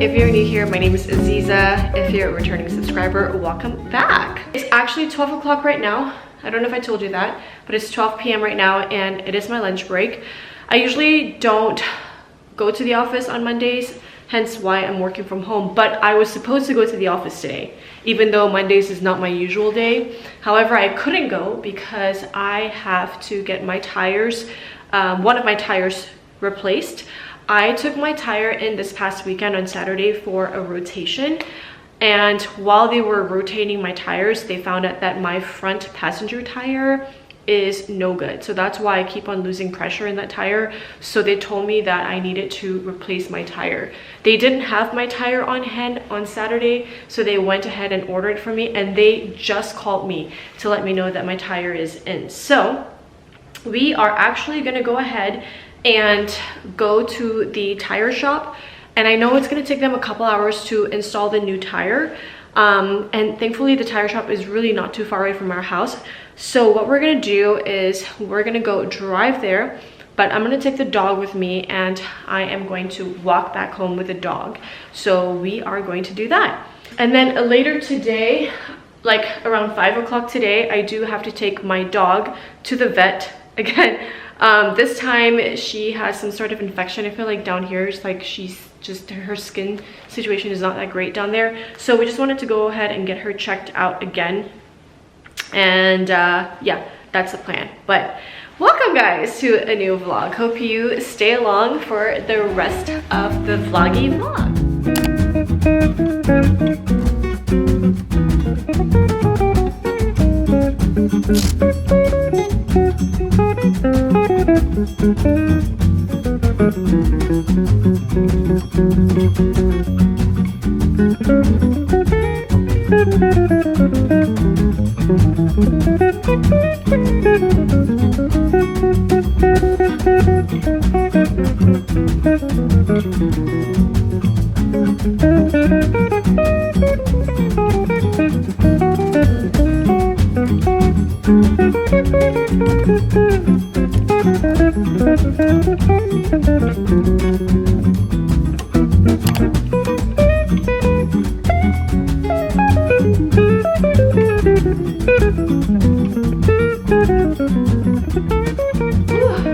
If you're new here, my name is Aziza. If you're a returning subscriber, welcome back. It's actually 12 o'clock right now. I don't know if I told you that, but it's 12 p.m. right now and it is my lunch break. I usually don't go to the office on Mondays, hence why I'm working from home, but I was supposed to go to the office today, even though Mondays is not my usual day. However, I couldn't go because I have to get my tires, one of my tires replaced. I took my tire in this past weekend on Saturday for a rotation, and while they were rotating my tires, they found out that my front passenger tire is no good. So that's why I keep on losing pressure in that tire. So they told me that I needed to replace my tire. They didn't have my tire on hand on Saturday, so they went ahead and ordered it for me, and they just called me to let me know that my tire is in. So we are actually gonna go ahead and go to the tire shop, and I know it's going to take them a couple hours to install the new tire, and thankfully the tire shop is really not too far away from our house. So what we're going to do is we're going to go drive there, but I'm going to take the dog with me and I am going to walk back home with the dog. So we are going to do that. And then later today, like around 5 o'clock today, I do have to take my dog to the vet again. This time she has some sort of infection. I feel like down here it's like she's just, her skin situation is not that great down there. So we just wanted to go ahead and get her checked out again. And yeah, that's the plan. But welcome guys to a new vlog. Hope you stay along for the rest of the vloggy vlog.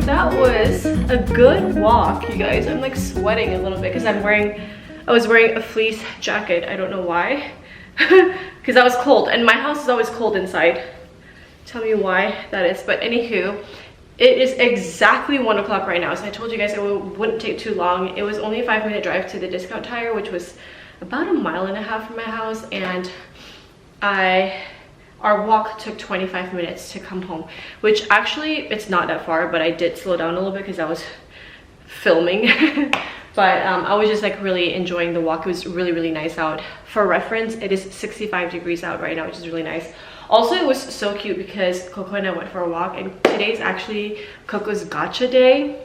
That was a good walk, you guys. I'm like sweating a little bit because I was wearing a fleece jacket. I don't know why, because I was cold, and my house is always cold inside. Tell me why that is. But anywho, it is exactly 1 o'clock right now. So I told you guys it wouldn't take too long. It was only a 5-minute drive to the discount tire, which was about 1.5 miles from my house, and our walk took 25 minutes to come home, which actually it's not that far, but I did slow down a little bit because I was filming. But I was just like really enjoying the walk. It was really nice out. For reference, it is 65 degrees out right now, which is really nice. Also, it was so cute because Coco and I went for a walk, and today's actually Coco's gotcha day.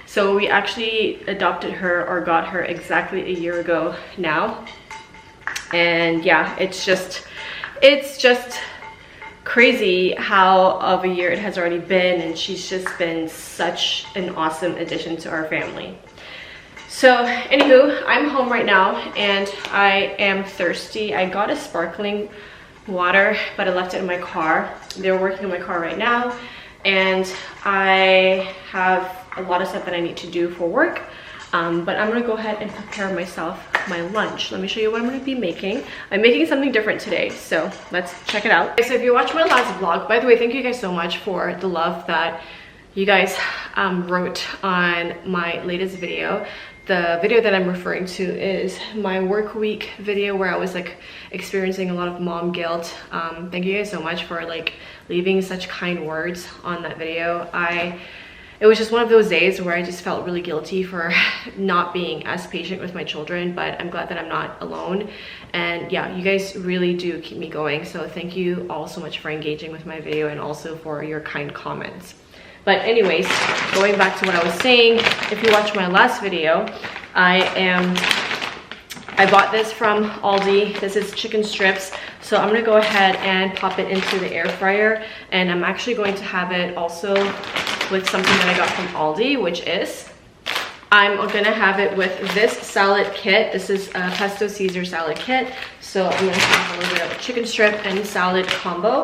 So we actually adopted her, or got her, exactly a year ago now. And yeah, it's just crazy how of a year it has already been, and she's just been such an awesome addition to our family. So anywho, I'm home right now and I am thirsty. I got a sparkling water, but I left it in my car. They're working on my car right now, and I have a lot of stuff that I need to do for work. But I'm gonna go ahead and prepare myself my lunch. Let me show you what I'm gonna be making. I'm making something different today, so let's check it out. So if you watched my last vlog, by the way, thank you guys so much for the love that you guys wrote on my latest video. The video that I'm referring to is my work week video where I was like experiencing a lot of mom guilt. Thank you guys so much for like leaving such kind words on that video. It was just one of those days where I just felt really guilty for not being as patient with my children, but I'm glad that I'm not alone. And yeah, you guys really do keep me going. So thank you all so much for engaging with my video and also for your kind comments. But anyways, going back to what I was saying, if you watched my last video, I bought this from Aldi. This is chicken strips. So I'm gonna go ahead and pop it into the air fryer, and I'm actually going to have it also with something that I got from Aldi, which is I'm gonna have it with this salad kit. This is a pesto Caesar salad kit. So I'm gonna have a little bit of chicken strip and salad combo.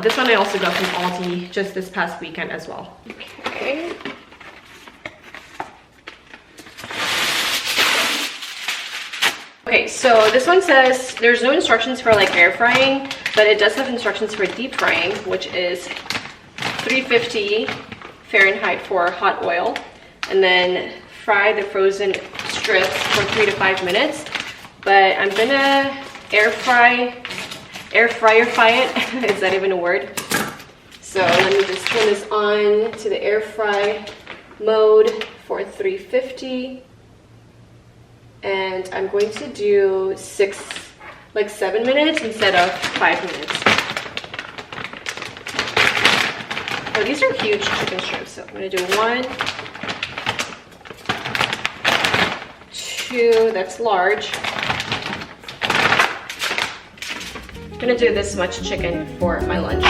This one I also got from Aldi just this past weekend as well. Okay. Okay, so this one says there's no instructions for like air frying, but it does have instructions for deep frying, which is 350 Fahrenheit for hot oil, and then fry the frozen strips for 3 to 5 minutes. But I'm gonna air fryer it. Is that even a word? So let me just turn this on to the air fry mode for 350. And I'm going to do 7 minutes instead of 5 minutes. Oh, these are huge chicken strips. So I'm gonna do 1, 2, that's large. I'm gonna do this much chicken for my lunch.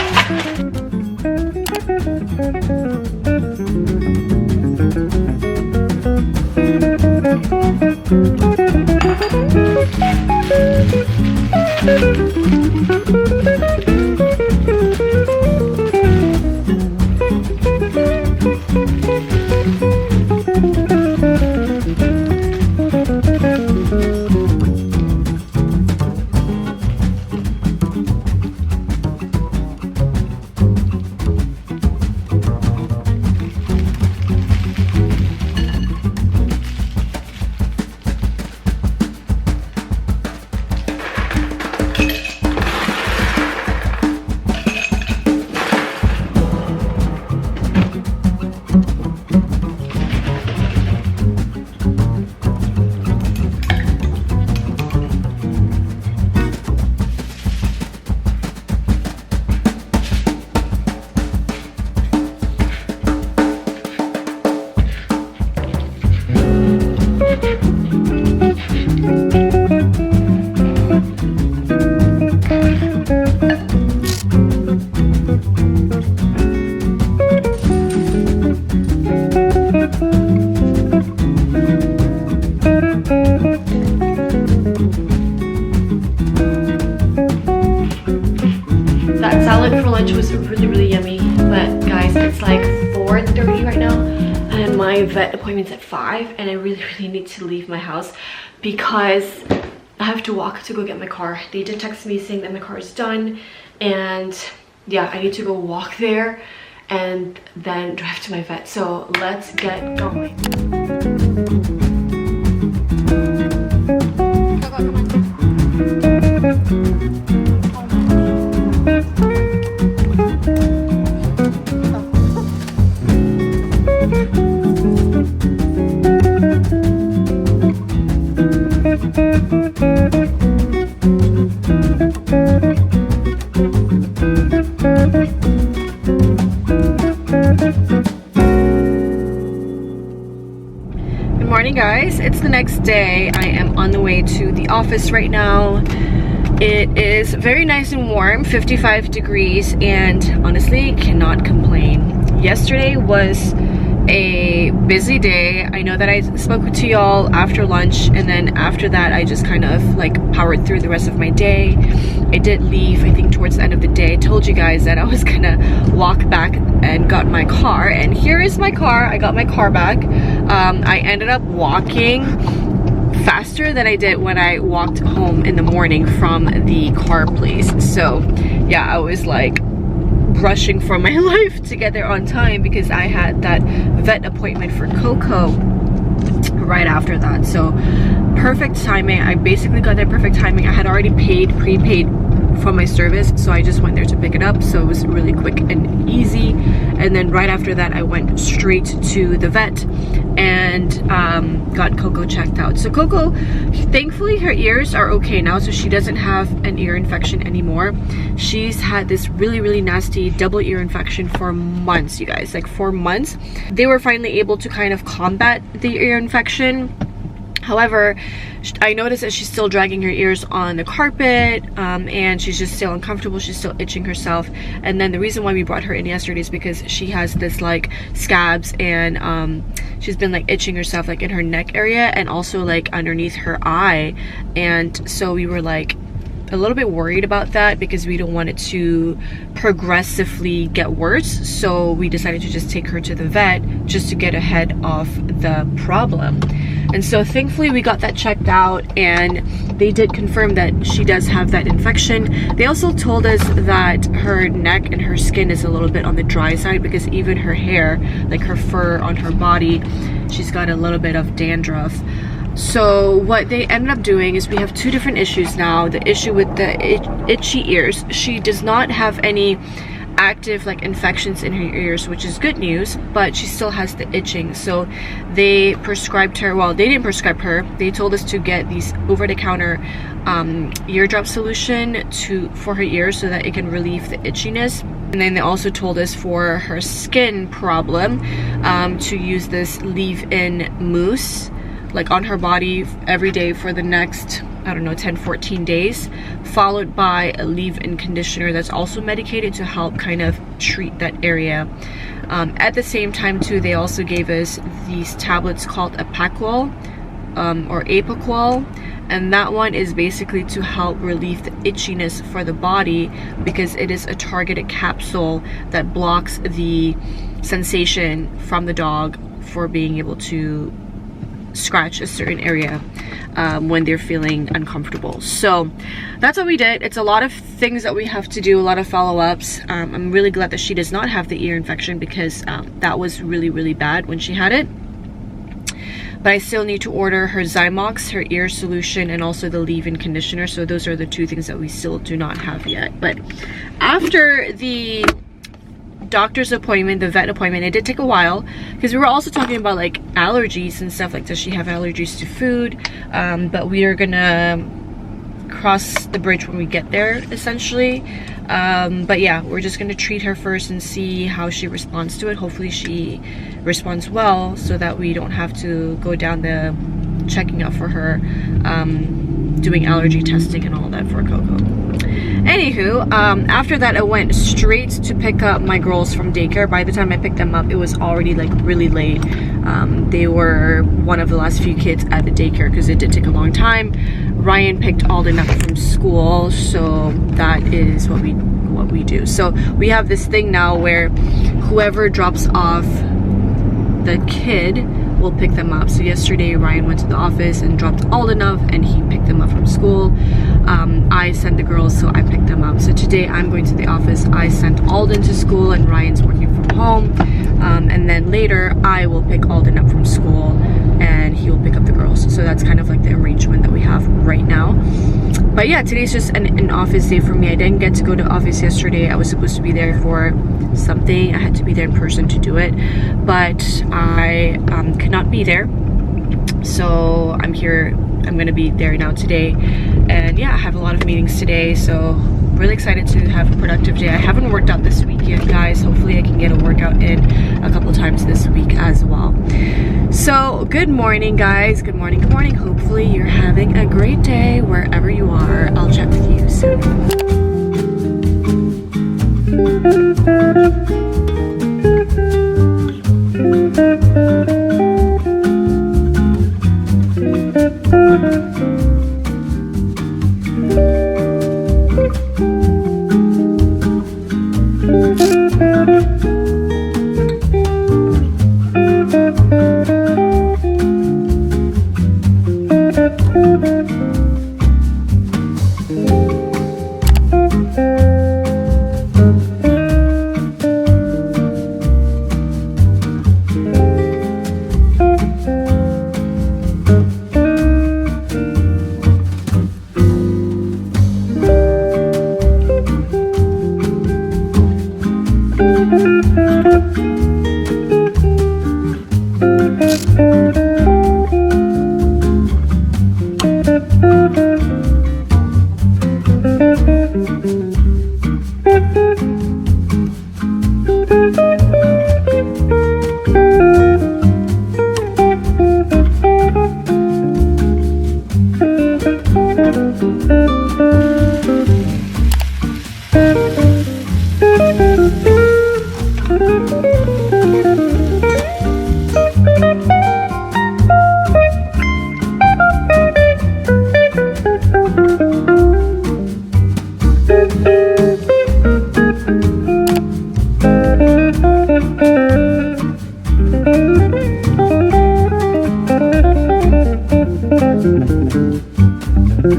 Was really yummy, but guys, it's like 4:30 right now and my vet appointment's at 5, and I really need to leave my house because I have to walk to go get my car. They did text me saying that my car is done, and yeah, I need to go walk there and then drive to my vet. So let's get going. Good morning, guys. It's the next day. I am on the way to the office right now. It is very nice and warm, 55 degrees, and honestly cannot complain. Yesterday was a busy day. I know that I spoke to y'all after lunch, and then after that I just kind of like powered through the rest of my day. I did leave, I think, towards the end of the day. I told you guys that I was gonna walk back and got my car, and here is my car. I got my car back. I ended up walking faster than I did when I walked home in the morning from the car place. So yeah, I was like rushing for my life to get there on time because I had that vet appointment for Coco right after that. So perfect timing. I basically got there perfect timing. I had already prepaid for my service, so I just went there to pick it up, so it was really quick and easy. And then right after that I went straight to the vet and got Coco checked out. So Coco, thankfully her ears are okay now, so she doesn't have an ear infection anymore. She's had this really nasty double ear infection for months, you guys, like 4 months. They were finally able to kind of combat the ear infection However, I noticed that she's still dragging her ears on the carpet, and she's just still uncomfortable. She's still itching herself. And then the reason why we brought her in yesterday is because she has this like scabs, and she's been like itching herself like in her neck area and also like underneath her eye. And so we were like a little bit worried about that because we don't want it to progressively get worse. So we decided to just take her to the vet just to get ahead of the problem. And so thankfully we got that checked out, and they did confirm that she does have that infection. They also told us that her neck and her skin is a little bit on the dry side because even her hair, like her fur on her body, she's got a little bit of dandruff. So what they ended up doing is we have two different issues now. The issue with the itchy ears, she does not have any active like infections in her ears, which is good news, but she still has the itching. So they prescribed her, well, they didn't prescribe her, they told us to get these over-the-counter eardrop solution for her ears so that it can relieve the itchiness. And then they also told us for her skin problem to use this leave-in mousse like on her body every day for the next, I don't know, 10-14 days, followed by a leave-in conditioner that's also medicated to help kind of treat that area. At the same time too, they also gave us these tablets called Apaquol or Apaquol, and that one is basically to help relieve the itchiness for the body because it is a targeted capsule that blocks the sensation from the dog for being able to scratch a certain area when they're feeling uncomfortable. So that's what we did. It's a lot of things that we have to do, a lot of follow-ups. I'm really glad that she does not have the ear infection because that was really, really bad when she had it. But I still need to order her Zymox, her ear solution, and also the leave-in conditioner. So those are the two things that we still do not have yet. But after the doctor's appointment, the vet appointment, it did take a while because we were also talking about like allergies and stuff, like does she have allergies to food, but we are gonna cross the bridge when we get there essentially. But yeah, we're just gonna treat her first and see how she responds to it. Hopefully she responds well so that we don't have to go down the checking out for her, doing allergy testing and all that for Coco. Anywho, after that I went straight to pick up my girls from daycare. By the time I picked them up, it was already like really late. They were one of the last few kids at the daycare because it did take a long time. Ryan picked Alden up from school, so that is what we do. So we have this thing now where whoever drops off the kid will pick them up. So yesterday Ryan went to the office and dropped Alden off and he picked them up from school. I sent the girls, so I picked them up. So today I'm going to the office. I sent Alden to school and Ryan's working from home. And then later I will pick Alden up from school and he will pick up the girls. So that's kind of like the arrangement that we have right now. But yeah, today's just an office day for me. I didn't get to go to office yesterday. I was supposed to be there for something. I had to be there in person to do it, but I could not be there. So I'm here. I'm gonna be there now today. And yeah, I have a lot of meetings today, so really excited to have a productive day. I haven't worked out this week yet, guys. Hopefully I can get a workout in a couple times this week as well. So good morning, guys. Good morning, good morning. Hopefully you're having a great day wherever you are. I'll chat with you soon. It's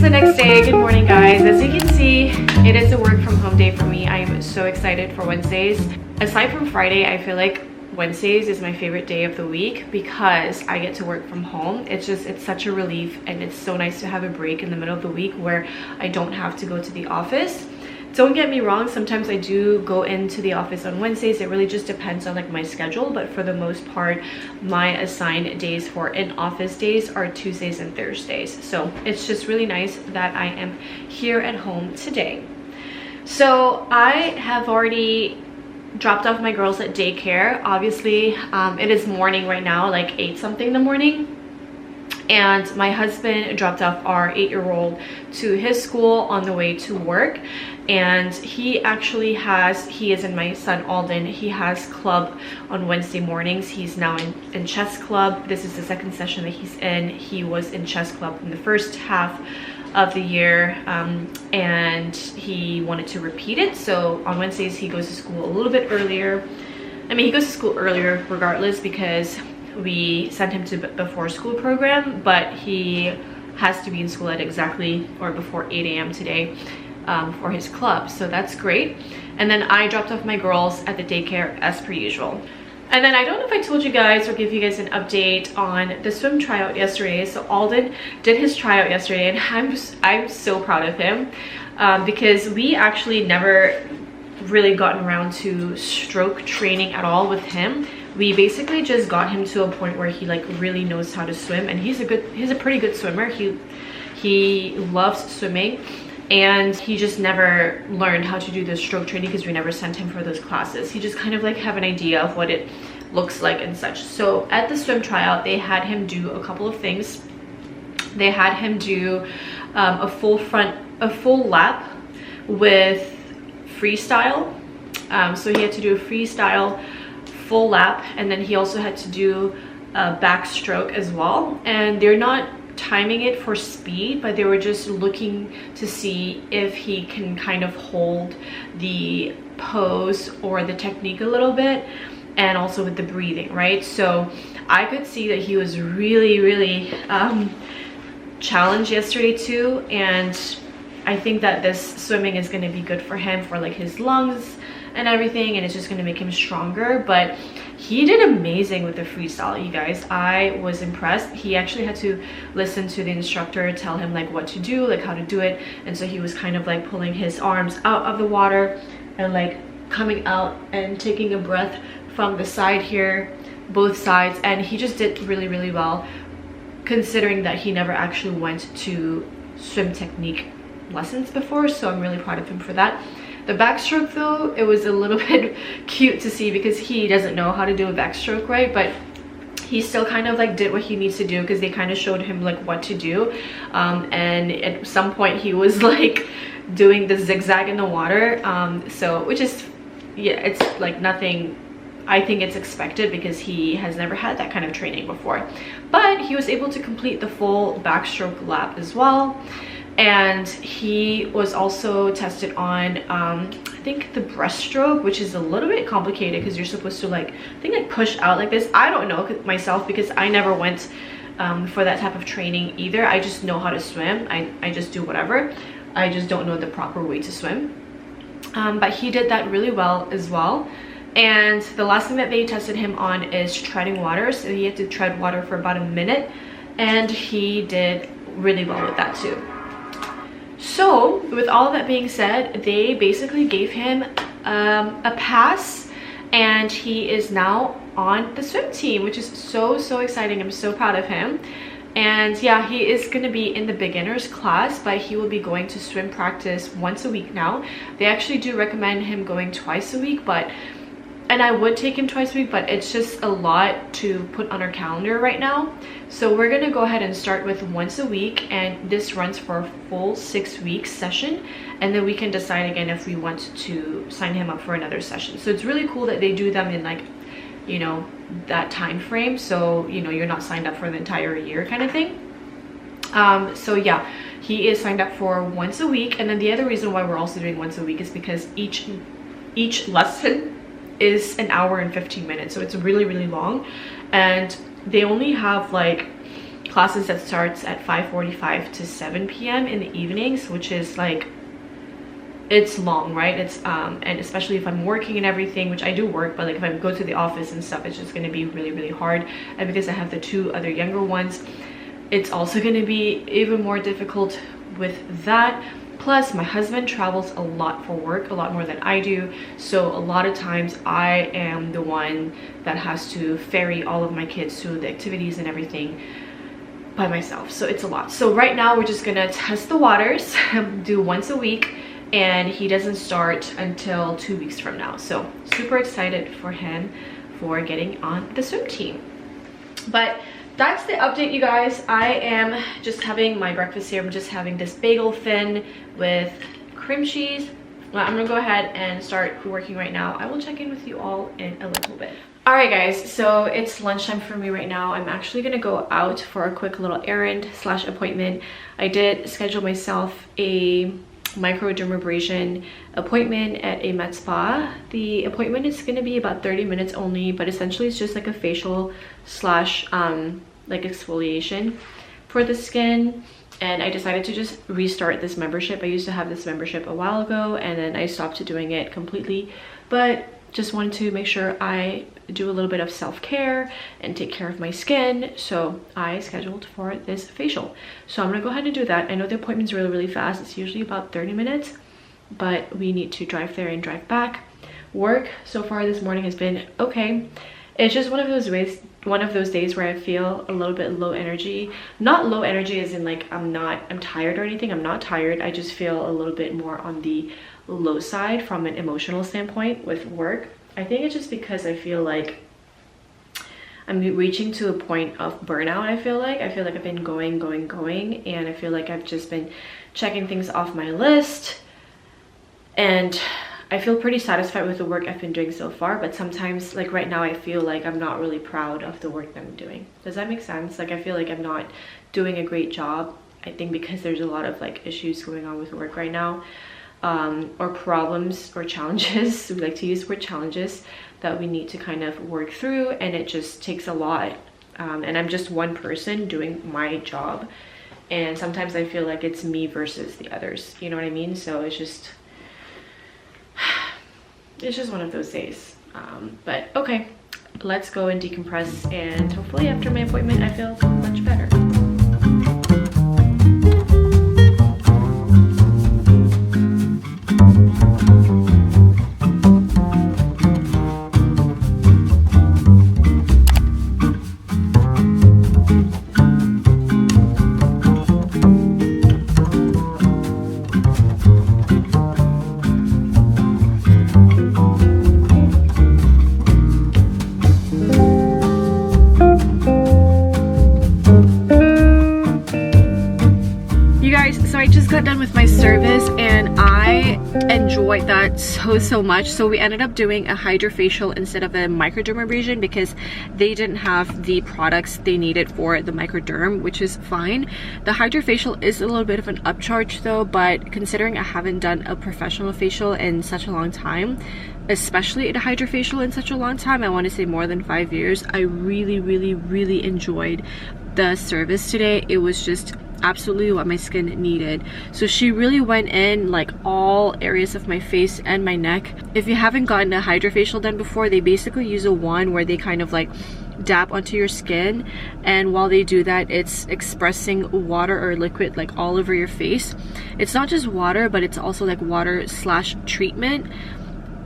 the next day. Good morning, guys. As you can see, it is a work from home day for me. I am so excited for Wednesdays. Aside from Friday, I feel like Wednesdays is my favorite day of the week because I get to work from home. It's such a relief, and it's so nice to have a break in the middle of the week where I don't have to go to the office. Don't get me wrong, sometimes I do go into the office on Wednesdays. It really just depends on like my schedule, but for the most part, my assigned days for in-office days are Tuesdays and Thursdays. So it's just really nice that I am here at home today. So I have already dropped off my girls at daycare. Obviously, it is morning right now, like 8 something in the morning. And my husband dropped off our 8-year-old to his school on the way to work. And he is in my son Alden, he has club on Wednesday mornings. He's now in chess club. This is the second session that he's in. He was in chess club in the first half of the year, and he wanted to repeat it. So on Wednesdays he goes to school a little bit earlier. I mean, he goes to school earlier regardless because we sent him to before school program, but he has to be in school at exactly or before 8 a.m. today for his club, so that's great. And then I dropped off my girls at the daycare as per usual. And then I don't know if I told you guys or give you guys an update on the swim tryout yesterday. So Alden did his tryout yesterday, and I'm so proud of him because we actually never really gotten around to stroke training at all with him. We basically just got him to a point where he like really knows how to swim, and he's a pretty good swimmer. He loves swimming, and he just never learned how to do the stroke training because we never sent him for those classes. He just kind of like have an idea of what it looks like and such. So at the swim tryout, they had him do a couple of things. They had him do a full lap with freestyle. So he had to do a freestyle full lap, and then he also had to do a backstroke as well. And they're not timing it for speed, but they were just looking to see if he can kind of hold the pose or the technique a little bit, and also with the breathing, right? So I could see that he was really challenged yesterday too, and I think that this swimming is going to be good for him, for like his lungs and everything, and it's just going to make him stronger. But he did amazing with the freestyle, you guys. I was impressed. He actually had to listen to the instructor tell him like what to do, like how to do it, and so he was kind of like pulling his arms out of the water and like coming out and taking a breath from the side here, both sides, and he just did really well, considering that he never actually went to swim technique lessons before. So I'm really proud of him for that. The backstroke though, it was a little bit cute to see because he doesn't know how to do a backstroke, right? But he still kind of like did what he needs to do because they kind of showed him like what to do, and at some point he was like doing the zigzag in the water, so which is, yeah, it's like nothing. I think it's expected because he has never had that kind of training before, but he was able to complete the full backstroke lap as well. And he was also tested on I think the breaststroke, which is a little bit complicated because you're supposed to like, I think like push out like this. I don't know myself because I never went for that type of training either. I just know how to swim. I just do whatever. I just don't know the proper way to swim, but he did that really well as well. And the last thing that they tested him on is treading water. So he had to tread water for about a minute, and he did really well with that too. So with all that being said, they basically gave him a pass, and he is now on the swim team, which is so exciting. I'm so proud of him. And yeah, he is going to be in the beginners class, but he will be going to swim practice once a week now. They actually do recommend him going twice a week, and I would take him twice a week, but it's just a lot to put on our calendar right now. So we're gonna go ahead and start with once a week, and this runs for a full 6-week session, and then we can decide again if we want to sign him up for another session. So it's really cool that they do them in like, you know, that time frame, so you know you're not signed up for the entire year kind of thing. So yeah, He is signed up for once a week, and then the other reason why we're also doing once a week is because each lesson is an hour and 15 minutes, so it's really long, and they only have like classes that starts at 5:45 to 7 p.m. in the evenings, which is like, it's long, right? It's and especially if I'm working and everything, which I do work, but like if I go to the office and stuff, it's just going to be really hard. And because I have the 2 other younger ones, it's also going to be even more difficult with that. Plus my husband travels a lot for work, a lot more than I do, so a lot of times I am the one that has to ferry all of my kids to the activities and everything by myself, so it's a lot. So right now we're just gonna test the waters, do once a week, and he doesn't start until 2 weeks from now, so super excited for him for getting on the swim team. But that's the update, you guys. I am just having my breakfast here. I'm just having this bagel thin with cream cheese. Well, I'm gonna go ahead and start working right now. I will check in with you all in a little bit. All right guys, so it's lunchtime for me right now. I'm actually gonna go out for a quick little errand / appointment. I did schedule myself a microdermabrasion appointment at a med spa. The appointment is going to be about 30 minutes only, but essentially it's just like a facial / like exfoliation for the skin. And I decided to just restart this membership. I used to have this membership a while ago, and then I stopped doing it completely, but just wanted to make sure I do a little bit of self-care and take care of my skin, so I scheduled for this facial. So I'm gonna go ahead and do that. I know the appointment's really fast. It's usually about 30 minutes, but we need to drive there and drive back. Work so far this morning has been okay. It's just one of those days where I feel a little bit low energy. Not low energy as in like I'm tired or anything. I'm not tired. I just feel a little bit more on the low side from an emotional standpoint with work. I think it's just because I feel like I'm reaching to a point of burnout. I feel like I've been going, and I feel like I've just been checking things off my list, and I feel pretty satisfied with the work I've been doing so far, but sometimes, like right now, I feel like I'm not really proud of the work that I'm doing. Does that make sense? Like I feel like I'm not doing a great job. I think because there's a lot of like issues going on with work right now, or problems or challenges. We like to use the word challenges that we need to kind of work through, and it just takes a lot. And I'm just one person doing my job, and sometimes I feel like it's me versus the others. You know what I mean? So it's just one of those days. But okay, let's go and decompress, and hopefully after my appointment I feel much better. Got done with my service, and I enjoyed that so much. So we ended up doing a hydrofacial instead of a microdermabrasion because they didn't have the products they needed for the microderm, which is fine. The hydrofacial is a little bit of an upcharge though, but considering I haven't done a professional facial in such a long time, especially a hydrofacial in such a long time, I want to say more than 5 years, I really enjoyed the service today. It was just absolutely what my skin needed. So she really went in like all areas of my face and my neck. If you haven't gotten a hydrofacial done before, they basically use a wand where they kind of like dab onto your skin, and while they do that, it's expressing water or liquid like all over your face. It's not just water, but it's also like water / treatment.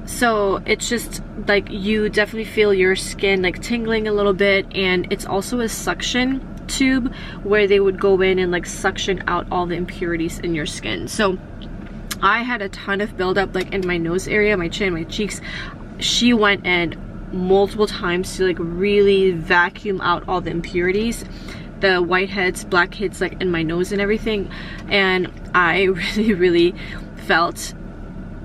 So it's just like you definitely feel your skin like tingling a little bit, and it's also a suction tube where they would go in and like suction out all the impurities in your skin. So I had a ton of buildup like in my nose area, my chin, my cheeks. She went in multiple times to like really vacuum out all the impurities, the whiteheads, blackheads like in my nose and everything, and I really felt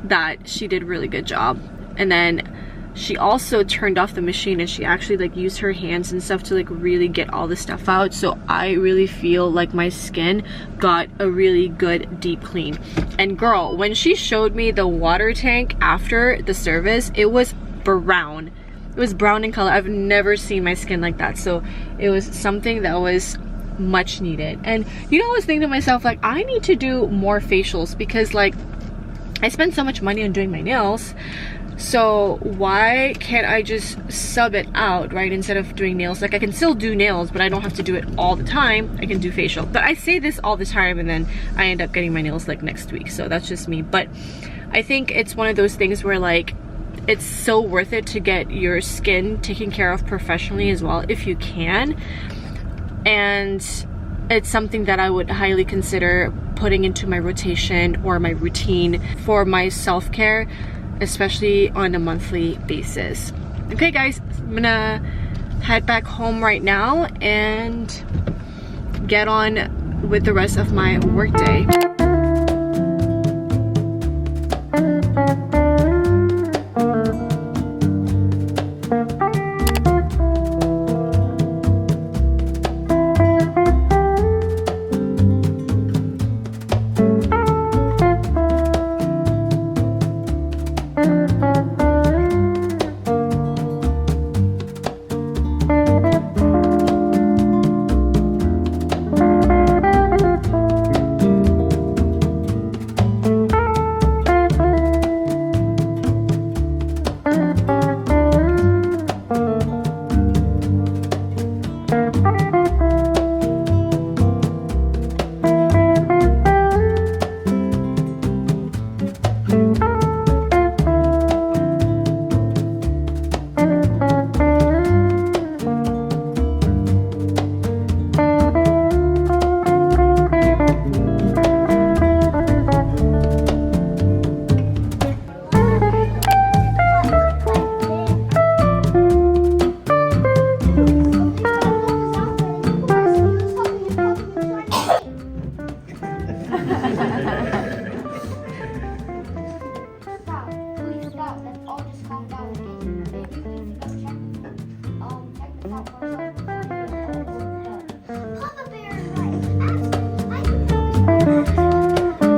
that she did a really good job. And then she also turned off the machine and she actually like used her hands and stuff to like really get all the stuff out. So I really feel like my skin got a really good deep clean. And girl, when she showed me the water tank after the service, it was brown. It was brown in color. I've never seen my skin like that. So it was something that was much needed. And you know, I was thinking to myself, like, I need to do more facials because like I spend so much money on doing my nails. So why can't I just sub it out, right? Instead of doing nails, like I can still do nails, but I don't have to do it all the time. I can do facial. But I say this all the time and then I end up getting my nails like next week. So that's just me. But I think it's one of those things where like it's so worth it to get your skin taken care of professionally as well if you can. And it's something that I would highly consider putting into my rotation or my routine for my self-care, especially on a monthly basis. Okay guys, I'm gonna head back home right now and get on with the rest of my workday.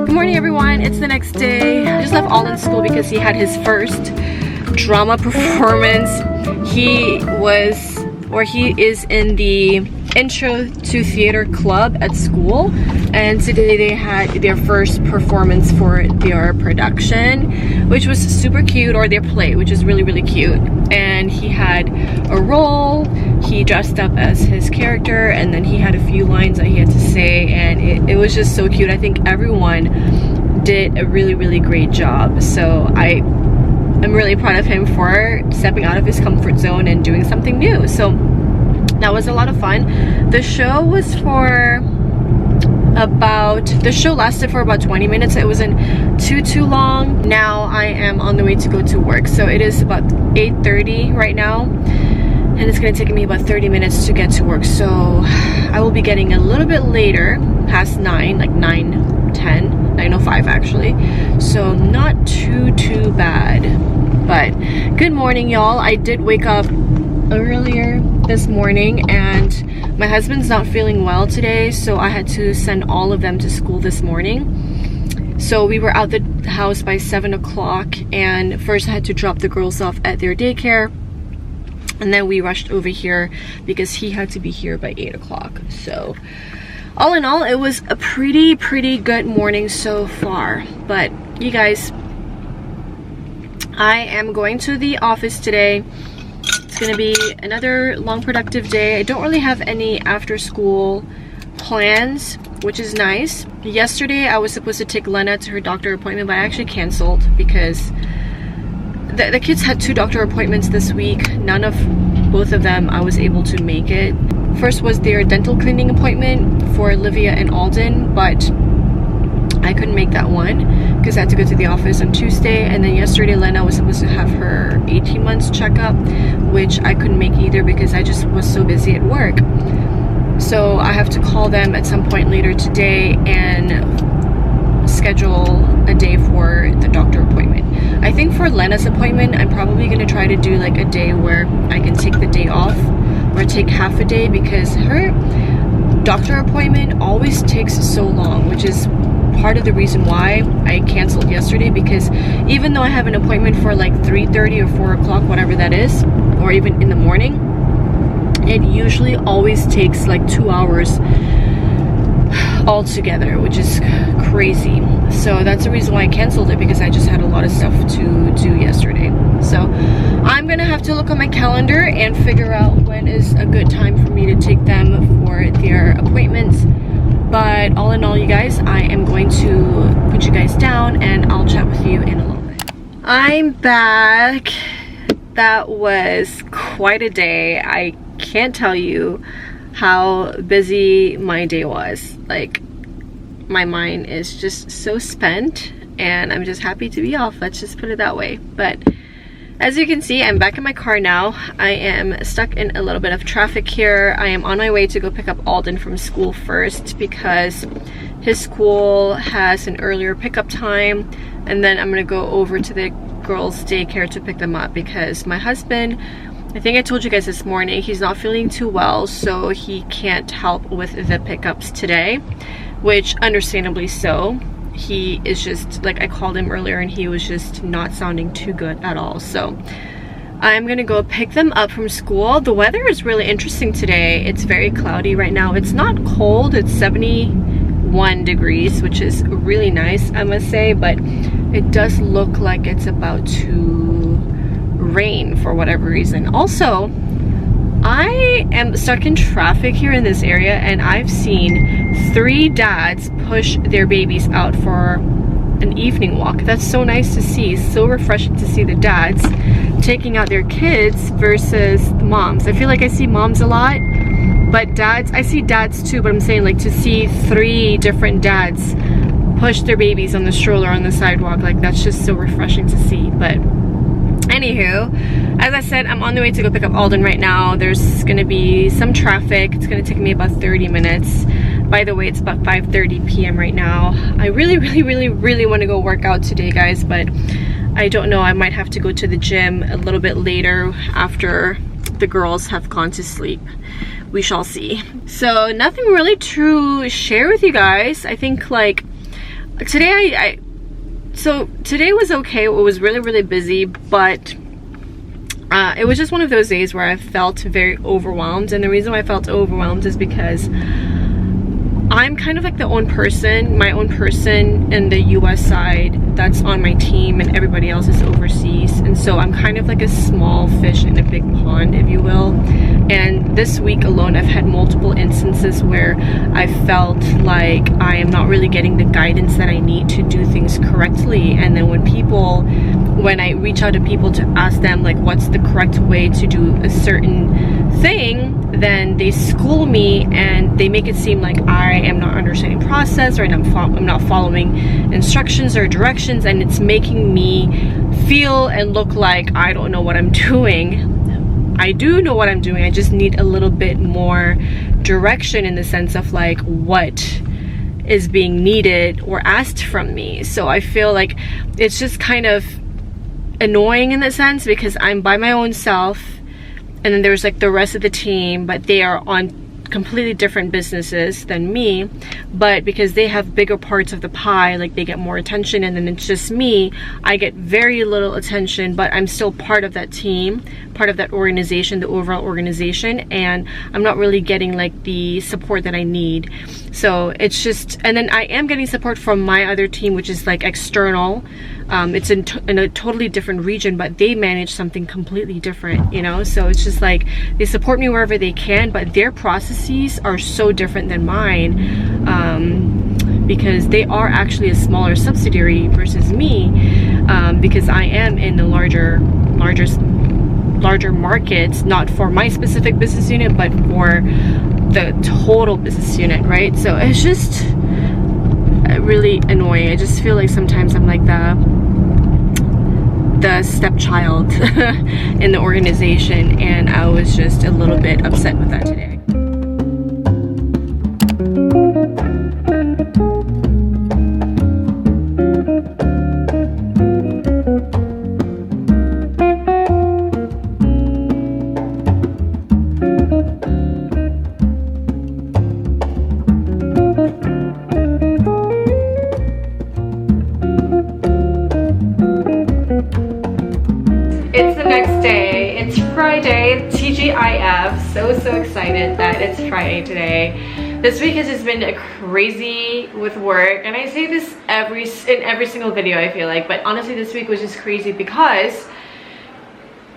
Good morning everyone, it's the next day. I just left Alden school because he had his first drama performance. He is in the intro to theater club at school, and today they had their first performance for their production, which was super cute, or their play, which is really cute. And he had a role, he dressed up as his character, and then he had a few lines that he had to say, and it was just so cute. I think everyone did a really great job. So I'm really proud of him for stepping out of his comfort zone and doing something new. So that was a lot of fun. The show lasted for about 20 minutes. It wasn't too long. Now I am on the way to go to work. So it is about 8:30 right now, and it's gonna take me about 30 minutes to get to work. So I will be getting a little bit later, past 9, like 9:10, 9:05 actually. So not too bad. But good morning y'all. I did wake up earlier this morning and my husband's not feeling well today, so I had to send all of them to school this morning. So we were out the house by 7 o'clock, and first I had to drop the girls off at their daycare, and then we rushed over here because he had to be here by 8 o'clock. So all in all, it was a pretty good morning so far. But you guys, I am going to the office today. It's gonna be another long productive day. I don't really have any after school plans, which is nice. Yesterday I was supposed to take Lena to her doctor appointment, but I actually canceled because the kids had 2 doctor appointments this week. Both of them I was able to make it. First was their dental cleaning appointment for Olivia and Alden, but I couldn't make that one because I had to go to the office on Tuesday. And then yesterday Lena was supposed to have her 18 months checkup, which I couldn't make either because I just was so busy at work. So I have to call them at some point later today and schedule a day for the doctor appointment. I think for Lena's appointment, I'm probably gonna try to do like a day where I can take the day off or take half a day, because her doctor appointment always takes so long, which is part of the reason why I canceled yesterday, because even though I have an appointment for like 3:30 or 4 o'clock, whatever that is, or even in the morning, it usually always takes like 2 hours altogether, which is crazy. So that's the reason why I canceled it, because I just had a lot of stuff to do yesterday. So I'm gonna have to look on my calendar and figure out when is a good time for me to take them for their appointments. But all in all, you guys, I am going to put you guys down and I'll chat with you in a little bit. I'm back. That was quite a day. I can't tell you how busy my day was. Like, my mind is just so spent and I'm just happy to be off. Let's just put it that way. But as you can see, I'm back in my car now. I am stuck in a little bit of traffic here. I am on my way to go pick up Alden from school first, because his school has an earlier pickup time, and then I'm gonna go over to the girls' daycare to pick them up, because my husband, I think I told you guys this morning, he's not feeling too well, so he can't help with the pickups today, which understandably so. He is just, like, I called him earlier and he was just not sounding too good at all. So I'm gonna go pick them up from school. The weather is really interesting today. It's very cloudy right now. It's not cold, it's 71 degrees, which is really nice, I must say, but it does look like it's about to rain for whatever reason. Also, I am stuck in traffic here in this area, and I've seen 3 dads push their babies out for an evening walk. That's so nice to see. So refreshing to see the dads taking out their kids versus the moms. I feel like I see moms a lot, but dads, I see dads too, but I'm saying, like, to see 3 different dads push their babies on the stroller on the sidewalk, like, that's just so refreshing to see. But anywho, as I said, I'm on the way to go pick up Alden right now. There's gonna be some traffic. It's gonna take me about 30 minutes. By the way, it's about 5:30 p.m. right now. I really want to go work out today, guys, but I don't know. I might have to go to the gym a little bit later after the girls have gone to sleep. We shall see. So nothing really to share with you guys. I think, like, today so today was okay. It was really busy, but it was just one of those days where I felt very overwhelmed. And the reason why I felt overwhelmed is because I'm kind of like my own person in the US side that's on my team, and everybody else is overseas. And so I'm kind of like a small fish in a big pond, if you will. And this week alone, I've had multiple instances where I felt like I am not really getting the guidance that I need to do things correctly. And then when I reach out to people to ask them, like, what's the correct way to do a certain thing, then they school me and they make it seem like I am not understanding process, or I'm not following instructions or directions, and it's making me feel and look like I don't know what I'm doing. I do know what I'm doing. I just need a little bit more direction in the sense of, like, what is being needed or asked from me. So I feel like it's just kind of annoying in that sense, because I'm by my own self, and then there's like the rest of the team, but they are on completely different businesses than me. But because they have bigger parts of the pie, like, they get more attention, and then it's just me, I get very little attention, but I'm still part of that team, part of that organization, the overall organization, and I'm not really getting, like, the support that I need. So it's just, and then I am getting support from my other team, which is like external. It's in a totally different region, but they manage something completely different, you know? So it's just like, they support me wherever they can, but their processes are so different than mine, because they are actually a smaller subsidiary versus me, because I am in the larger markets, not for my specific business unit, but for the total business unit, right? So it's just really annoying. I just feel like sometimes I'm like the stepchild in the organization, and I was just a little bit upset with that today. TGIF, so excited that it's Friday today. This week has just been crazy with work, and I say this in every single video I feel like, but honestly this week was just crazy because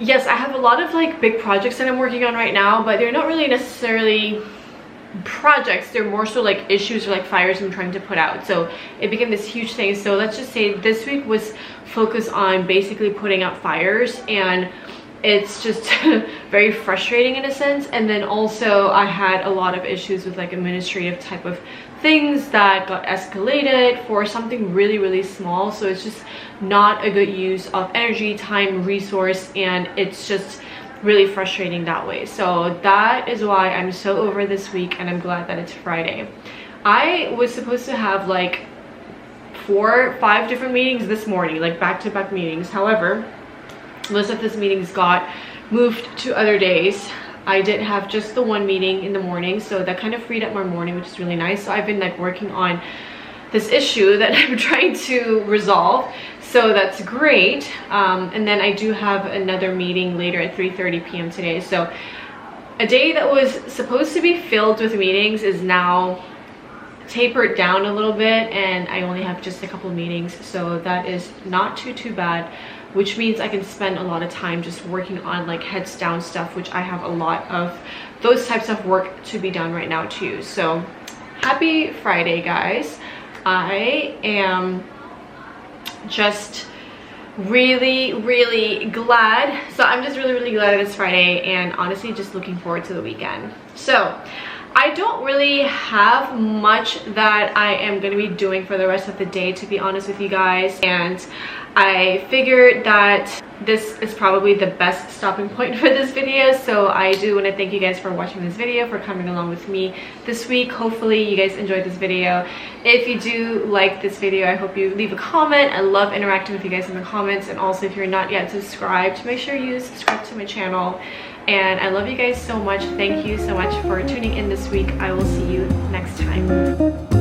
yes, I have a lot of like big projects that I'm working on right now, but they're not really necessarily projects, they're more so like issues or like fires I'm trying to put out. So it became this huge thing. So let's just say this week was focused on basically putting out fires, and it's just very frustrating in a sense. And then also I had a lot of issues with like administrative type of things that got escalated for something really small. So it's just not a good use of energy, time, resource, and it's just really frustrating that way. So that is why I'm so over this week, and I'm glad that it's Friday. I was supposed to have like 4 or 5 different meetings this morning, like back-to-back meetings. However, most of these meetings got moved to other days. I did have just the one meeting in the morning, so that kind of freed up my morning, which is really nice. So I've been like working on this issue that I'm trying to resolve, so that's great. And then I do have another meeting later at 3:30 p.m. today. So a day that was supposed to be filled with meetings is now tapered down a little bit, and I only have just a couple of meetings, so that is not too bad, which means I can spend a lot of time just working on like heads down stuff, which I have a lot of those types of work to be done right now too. So happy Friday, guys. I am just really glad. So I'm just really glad that it's Friday, and honestly just looking forward to the weekend. So I don't really have much that I am going to be doing for the rest of the day, to be honest with you guys, and I figured that this is probably the best stopping point for this video. So I do want to thank you guys for watching this video, for coming along with me this week. Hopefully you guys enjoyed this video. If you do like this video, I hope you leave a comment. I love interacting with you guys in the comments, and also if you're not yet subscribed, make sure you subscribe to my channel. And I love you guys so much. Thank you so much for tuning in this week. I will see you next time.